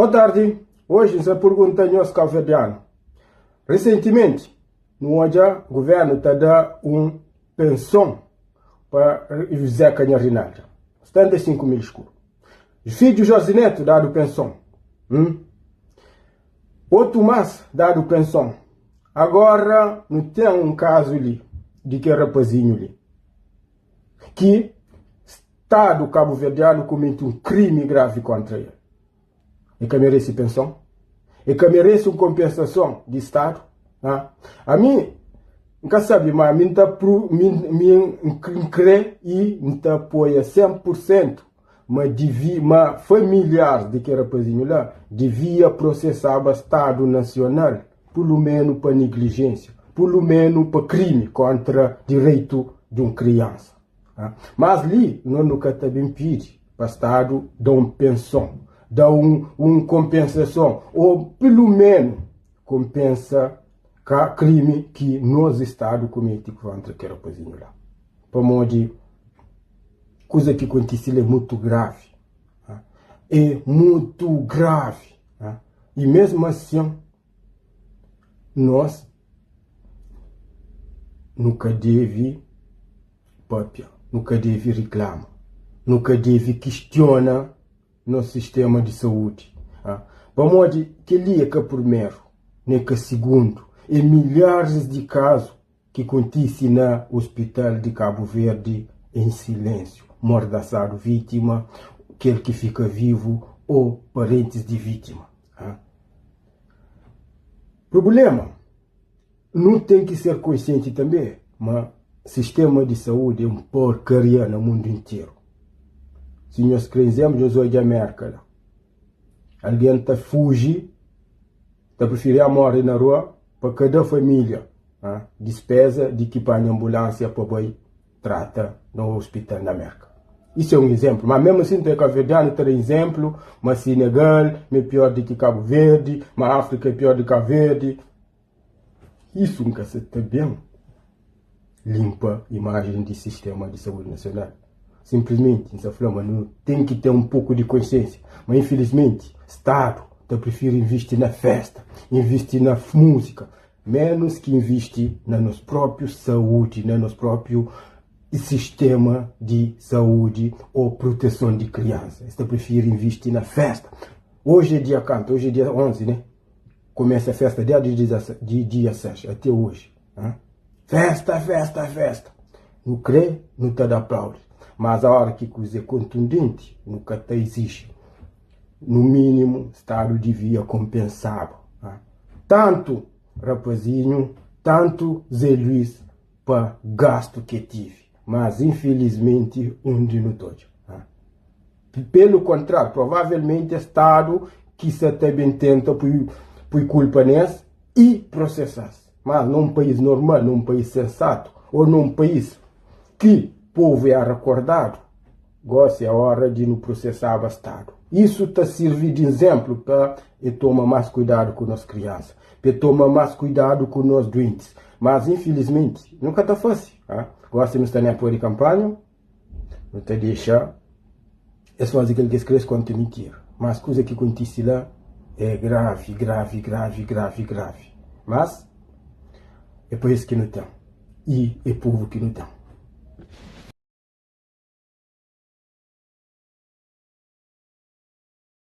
Boa tarde. Hoje você pergunta aos cabo-verdianos. Recentemente, no o governo está dando pensão para o Zé Canha Rinaldi. 75 mil escuros. O filho de José Neto dado pensão. O Tomás dado pensão. Agora, não tem caso ali, de que rapazinho ali, que Estado cabo-verdiano comete crime grave contra ele. E que merece pensão? E que merece uma compensação de Estado? A mim, nunca sabe, mas a mim crê e me apoia 100%, mas familiares de que rapazinho lá devia processar o Estado Nacional, pelo menos para negligência, pelo menos para crime contra o direito de uma criança. Mas ali, nós nunca também pede para o Estado dar uma pensão, dar uma compensação, ou pelo menos compensa o crime que nós Estado comete contra aquele rapazinho lá. Para modo coisa que aconteceu é muito grave. É muito grave. E mesmo assim, nós nunca deve papia, nunca deve reclamar, nunca deve questionar nosso sistema de saúde. Para modo que ele é que primeiro, nem que segundo, e milhares de casos que acontecem no hospital de Cabo Verde em silêncio, mordaçado vítima, aquele que fica vivo ou parentes de vítima. Problema, não tem que ser consciente também, mas sistema de saúde é uma porcaria no mundo inteiro. Se nós crescemos, nós hoje de América, alguém está fugir, está preferir morrer na rua para cada família, despesa de equipar em ambulância para boi trata no hospital na América. Isso é um exemplo, mas mesmo assim tem Cabo Verde tem exemplo, mas Senegal é pior do que Cabo Verde, mas África é pior do que Cabo Verde. Isso nunca se está bem limpa a imagem do sistema de saúde nacional. Simplesmente, essa flama não tem que ter um pouco de consciência, mas infelizmente, o Estado prefere investir na festa, investir na música, menos que investir na nossa própria saúde, na nosso próprio sistema de saúde ou proteção de crianças. Está prefere investir na festa. Hoje é dia quanto? Hoje é dia 11, né? Começa a festa de dia 6 até hoje. Festa, festa, festa. Não crê, não está de aplauso. Mas a hora que coisa é contundente, nunca está existe. No mínimo, o Estado devia compensar. Tanto rapazinho, tanto Zé Luís para gasto que tive. Mas, infelizmente, de não todos. Pelo contrário, provavelmente o Estado que se também tenta por culpa nessa e processar. Mas num país normal, num país sensato, ou num país que o povo é recordado, gosta a hora de não processar o Estado. Isso está servindo de exemplo para tomar mais cuidado com as crianças, para tomar mais cuidado com os doentes. Mas, infelizmente, nunca está fácil. Gosta de estar na apoio de campanha, não te deixa, é só fazer aquilo que escreve quanto mentira. Mas a coisa que acontece lá é grave, grave, grave, grave, grave. Mas é por isso que não tem. E é povo que não tem.